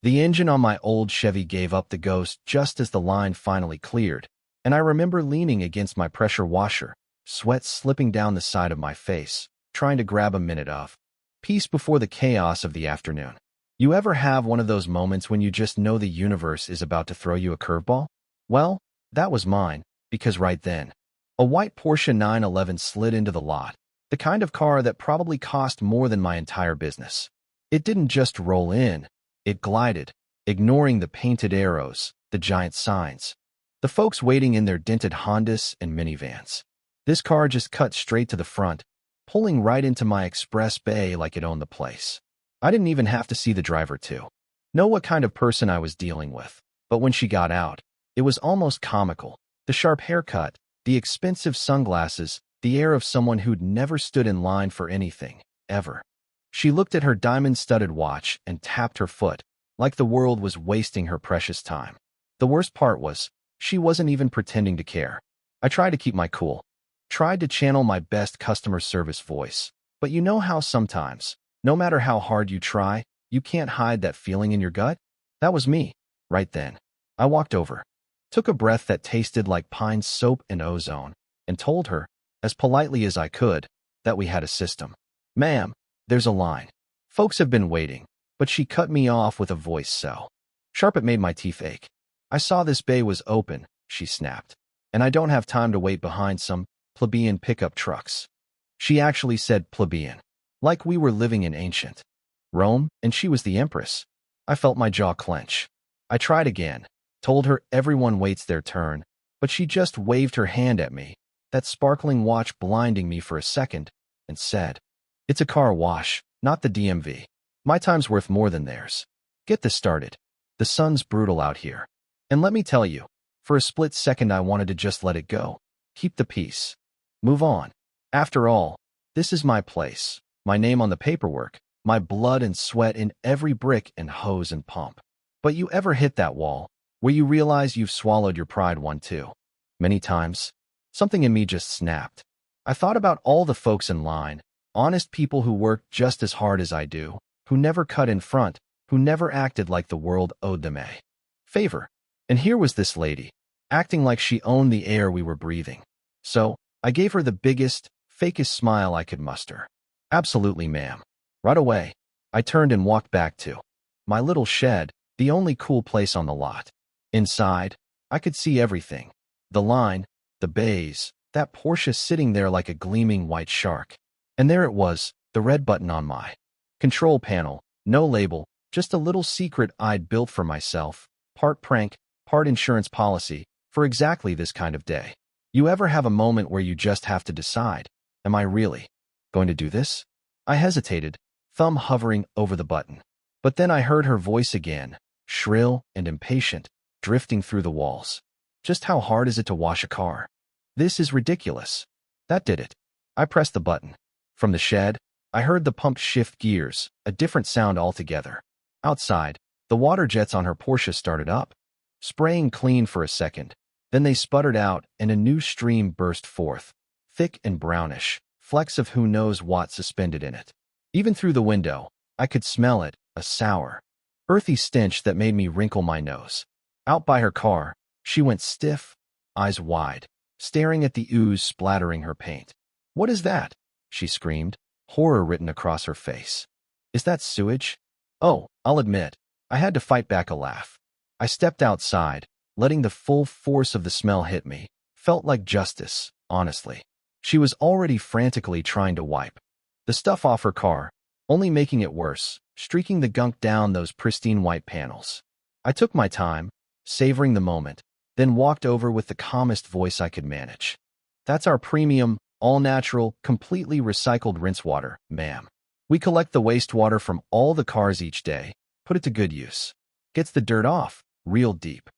The engine on my old Chevy gave up the ghost just as the line finally cleared, and I remember leaning against my pressure washer, sweat slipping down the side of my face, trying to grab a minute of peace before the chaos of the afternoon. You ever have one of those moments when you just know the universe is about to throw you a curveball? Well, that was mine, because right then, a white Porsche 911 slid into the lot, the kind of car that probably cost more than my entire business. It didn't just roll in, it glided, ignoring the painted arrows, the giant signs, the folks waiting in their dented Hondas and minivans. This car just cut straight to the front, pulling right into my express bay like it owned the place. I didn't even have to see the driver to know what kind of person I was dealing with. But when she got out, it was almost comical. The sharp haircut, the expensive sunglasses, the air of someone who'd never stood in line for anything, ever. She looked at her diamond-studded watch and tapped her foot, like the world was wasting her precious time. The worst part was, she wasn't even pretending to care. I tried to keep my cool, tried to channel my best customer service voice, but you know how sometimes, no matter how hard you try, you can't hide that feeling in your gut? That was me, right then. I walked over, took a breath that tasted like pine soap and ozone, and told her, as politely as I could, that we had a system. Ma'am, there's a line. Folks have been waiting, but she cut me off with a voice so sharp it made my teeth ache. I saw this bay was open, she snapped, and I don't have time to wait behind some plebeian pickup trucks. She actually said plebeian, like we were living in ancient Rome and she was the empress. I felt my jaw clench. I tried again, told her everyone waits their turn, but she just waved her hand at me, that sparkling watch blinding me for a second, and said, "It's a car wash, not the DMV. My time's worth more than theirs. Get this started. The sun's brutal out here. And let me tell you, for a split second I wanted to just let it go. Keep the peace. Move on. After all, this is my place, my name on the paperwork, my blood and sweat in every brick and hose and pump." But you ever hit that wall, where you realize you've swallowed your pride one too? Many times. Something in me just snapped. I thought about all the folks in line, honest people who work just as hard as I do, who never cut in front, who never acted like the world owed them a favor. And here was this lady, acting like she owned the air we were breathing. So, I gave her the biggest, fakest smile I could muster. "Absolutely, ma'am." Right away, I turned and walked back to my little shed, the only cool place on the lot. Inside, I could see everything. The line, the bays, that Porsche sitting there like a gleaming white shark. And there it was, the red button on my control panel, no label, just a little secret I'd built for myself, part prank, part insurance policy, for exactly this kind of day. You ever have a moment where you just have to decide, am I really going to do this? I hesitated, thumb hovering over the button. But then I heard her voice again, shrill and impatient, drifting through the walls. "Just how hard is it to wash a car? This is ridiculous." That did it. I pressed the button. From the shed, I heard the pump shift gears, a different sound altogether. Outside, the water jets on her Porsche started up, spraying clean for a second. Then they sputtered out and a new stream burst forth, thick and brownish, flecks of who knows what suspended in it. Even through the window, I could smell it, a sour, earthy stench that made me wrinkle my nose. Out by her car, she went stiff, eyes wide, staring at the ooze splattering her paint. "What is that?" she screamed, horror written across her face. "Is that sewage?" Oh, I'll admit, I had to fight back a laugh. I stepped outside, letting the full force of the smell hit me. Felt like justice, honestly. She was already frantically trying to wipe the stuff off her car, only making it worse, streaking the gunk down those pristine white panels. I took my time, savoring the moment, then walked over with the calmest voice I could manage. "That's our premium, all-natural, completely recycled rinse water, ma'am. We collect the wastewater from all the cars each day, put it to good use. Gets the dirt off, real deep."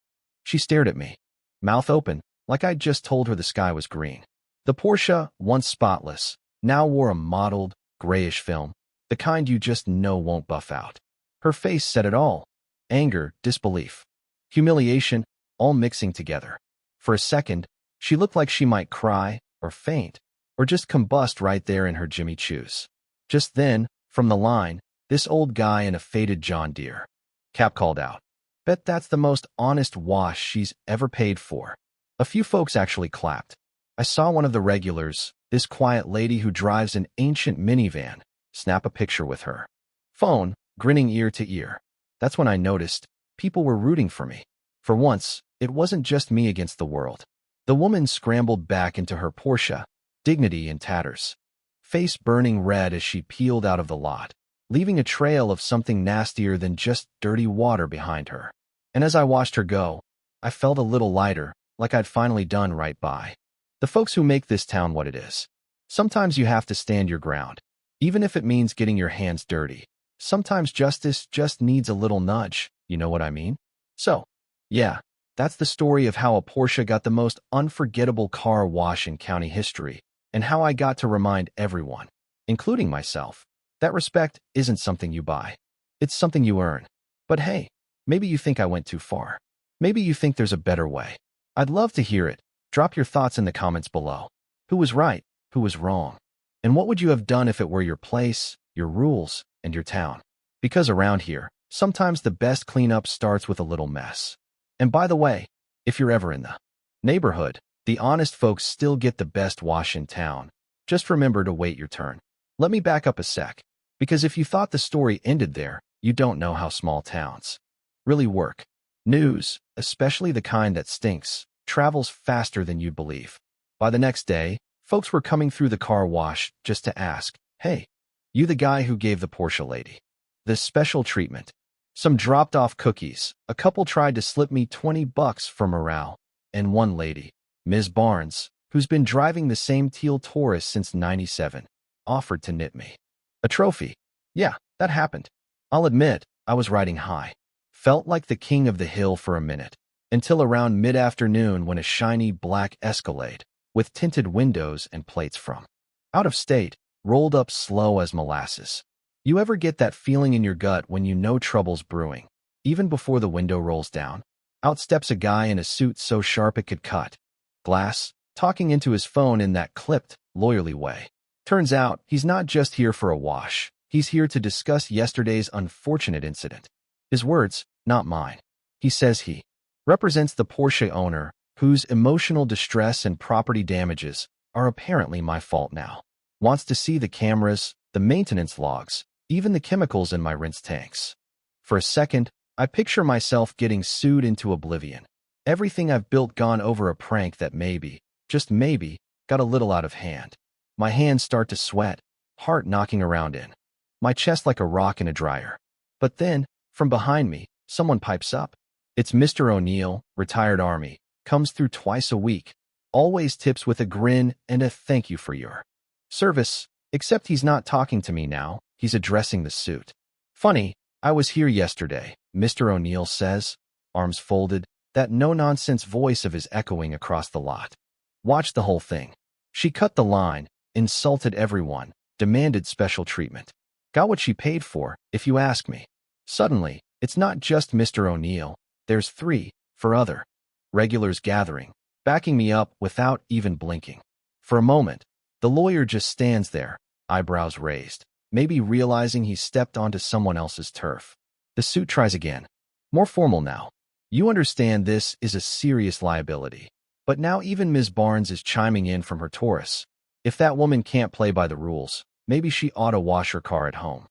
She stared at me, mouth open, like I'd just told her the sky was green. The Porsche, once spotless, now wore a mottled, grayish film, the kind you just know won't buff out. Her face said it all. Anger, disbelief, humiliation, all mixing together. For a second, she looked like she might cry, or faint, or just combust right there in her Jimmy Choos. Just then, from the line, this old guy in a faded John Deere Cap called out. Bet that's the most honest wash she's ever paid for. A few folks actually clapped. I saw one of the regulars, this quiet lady who drives an ancient minivan, snap a picture with her phone, grinning ear to ear. That's when I noticed people were rooting for me. For once, it wasn't just me against the world. The woman scrambled back into her Porsche, dignity in tatters, face burning red as she peeled out of the lot, leaving a trail of something nastier than just dirty water behind her. And as I watched her go, I felt a little lighter, like I'd finally done right by the folks who make this town what it is. Sometimes you have to stand your ground, even if it means getting your hands dirty. Sometimes justice just needs a little nudge, you know what I mean? So, yeah, that's the story of how a Porsche got the most unforgettable car wash in county history, and how I got to remind everyone, including myself, that respect isn't something you buy. It's something you earn. But hey, maybe you think I went too far. Maybe you think there's a better way. I'd love to hear it. Drop your thoughts in the comments below. Who was right? Who was wrong? And what would you have done if it were your place, your rules, and your town? Because around here, sometimes the best cleanup starts with a little mess. And by the way, if you're ever in the neighborhood, the honest folks still get the best wash in town. Just remember to wait your turn. Let me back up a sec, because if you thought the story ended there, you don't know how small towns really work. News, especially the kind that stinks, travels faster than you'd believe. By the next day, folks were coming through the car wash just to ask, hey, you the guy who gave the Porsche lady this special treatment? Some dropped off cookies, a couple tried to slip me $20 for morale, and one lady, Ms. Barnes, who's been driving the same teal Taurus since '97, offered to knit me a trophy. Yeah, that happened. I'll admit, I was riding high. Felt like the king of the hill for a minute, until around mid-afternoon when a shiny black Escalade, with tinted windows and plates from out of state, rolled up slow as molasses. You ever get that feeling in your gut when you know trouble's brewing, even before the window rolls down? Out steps a guy in a suit so sharp it could cut glass, talking into his phone in that clipped, lawyerly way. Turns out, he's not just here for a wash. He's here to discuss yesterday's unfortunate incident. His words, not mine. He says he represents the Porsche owner, whose emotional distress and property damages are apparently my fault now. Wants to see the cameras, the maintenance logs, even the chemicals in my rinse tanks. For a second, I picture myself getting sued into oblivion. Everything I've built gone over a prank that maybe, just maybe, got a little out of hand. My hands start to sweat, heart knocking around in my chest like a rock in a dryer. But then, from behind me, someone pipes up. It's Mr. O'Neill, retired Army, comes through twice a week, always tips with a grin and a thank you for your service, except he's not talking to me now, he's addressing the suit. Funny, I was here yesterday, Mr. O'Neill says, arms folded, that no-nonsense voice of his echoing across the lot. Watched the whole thing. She cut the line, insulted everyone, demanded special treatment. Got what she paid for, if you ask me. Suddenly, it's not just Mr. O'Neill, there's 3, 4 other regulars gathering, backing me up without even blinking. For a moment, the lawyer just stands there, eyebrows raised, maybe realizing he stepped onto someone else's turf. The suit tries again. More formal now. You understand this is a serious liability. But now even Ms. Barnes is chiming in from her Taurus. If that woman can't play by the rules, maybe she ought to wash her car at home.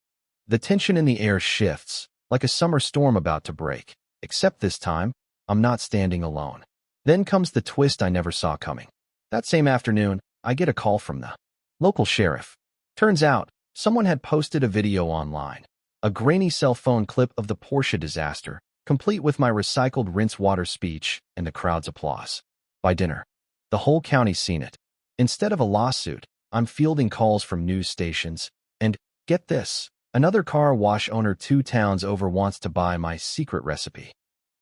The tension in the air shifts, like a summer storm about to break. Except this time, I'm not standing alone. Then comes the twist I never saw coming. That same afternoon, I get a call from the local sheriff. Turns out, someone had posted a video online. A grainy cell phone clip of the Porsche disaster, complete with my recycled rinse water speech and the crowd's applause. By dinner, the whole county's seen it. Instead of a lawsuit, I'm fielding calls from news stations, and, get this, another car wash owner 2 towns over wants to buy my secret recipe.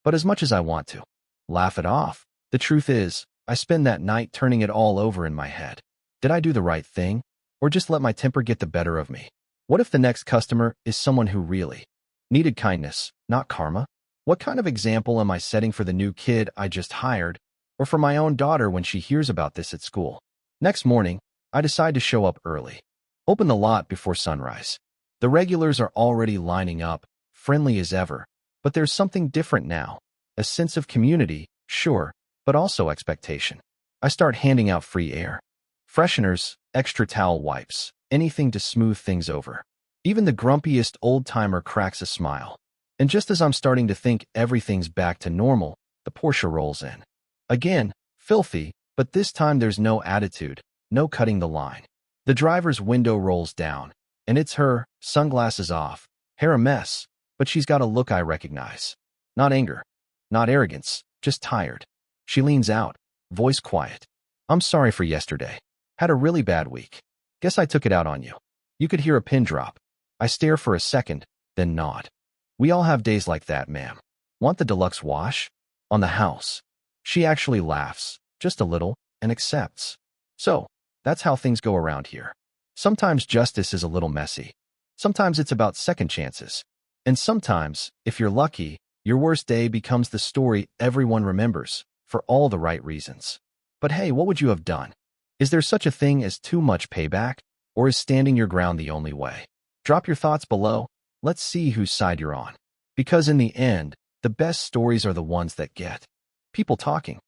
But as much as I want to laugh it off, the truth is, I spend that night turning it all over in my head. Did I do the right thing? Or just let my temper get the better of me? What if the next customer is someone who really needed kindness, not karma? What kind of example am I setting for the new kid I just hired, or for my own daughter when she hears about this at school? Next morning, I decide to show up early. Open the lot before sunrise. The regulars are already lining up, friendly as ever, But there's something different now. A sense of community, sure, but also expectation. I start handing out free air. Fresheners, extra towel wipes, anything to smooth things over. Even the grumpiest old-timer cracks a smile. And just as I'm starting to think everything's back to normal, the Porsche rolls in. Again, filthy, but this time there's no attitude, no cutting the line. The driver's window rolls down, and it's her, sunglasses off, hair a mess, but she's got a look I recognize. Not anger, not arrogance, just tired. She leans out, voice quiet. I'm sorry for yesterday. Had a really bad week. Guess I took it out on you. You could hear a pin drop. I stare for a second, then nod. We all have days like that, ma'am. Want the deluxe wash? On the house. She actually laughs, just a little, and accepts. So, that's how things go around here. Sometimes justice is a little messy. Sometimes it's about second chances. And sometimes, if you're lucky, your worst day becomes the story everyone remembers, for all the right reasons. But hey, what would you have done? Is there such a thing as too much payback? Or is standing your ground the only way? Drop your thoughts below. Let's see whose side you're on. Because in the end, the best stories are the ones that get people talking.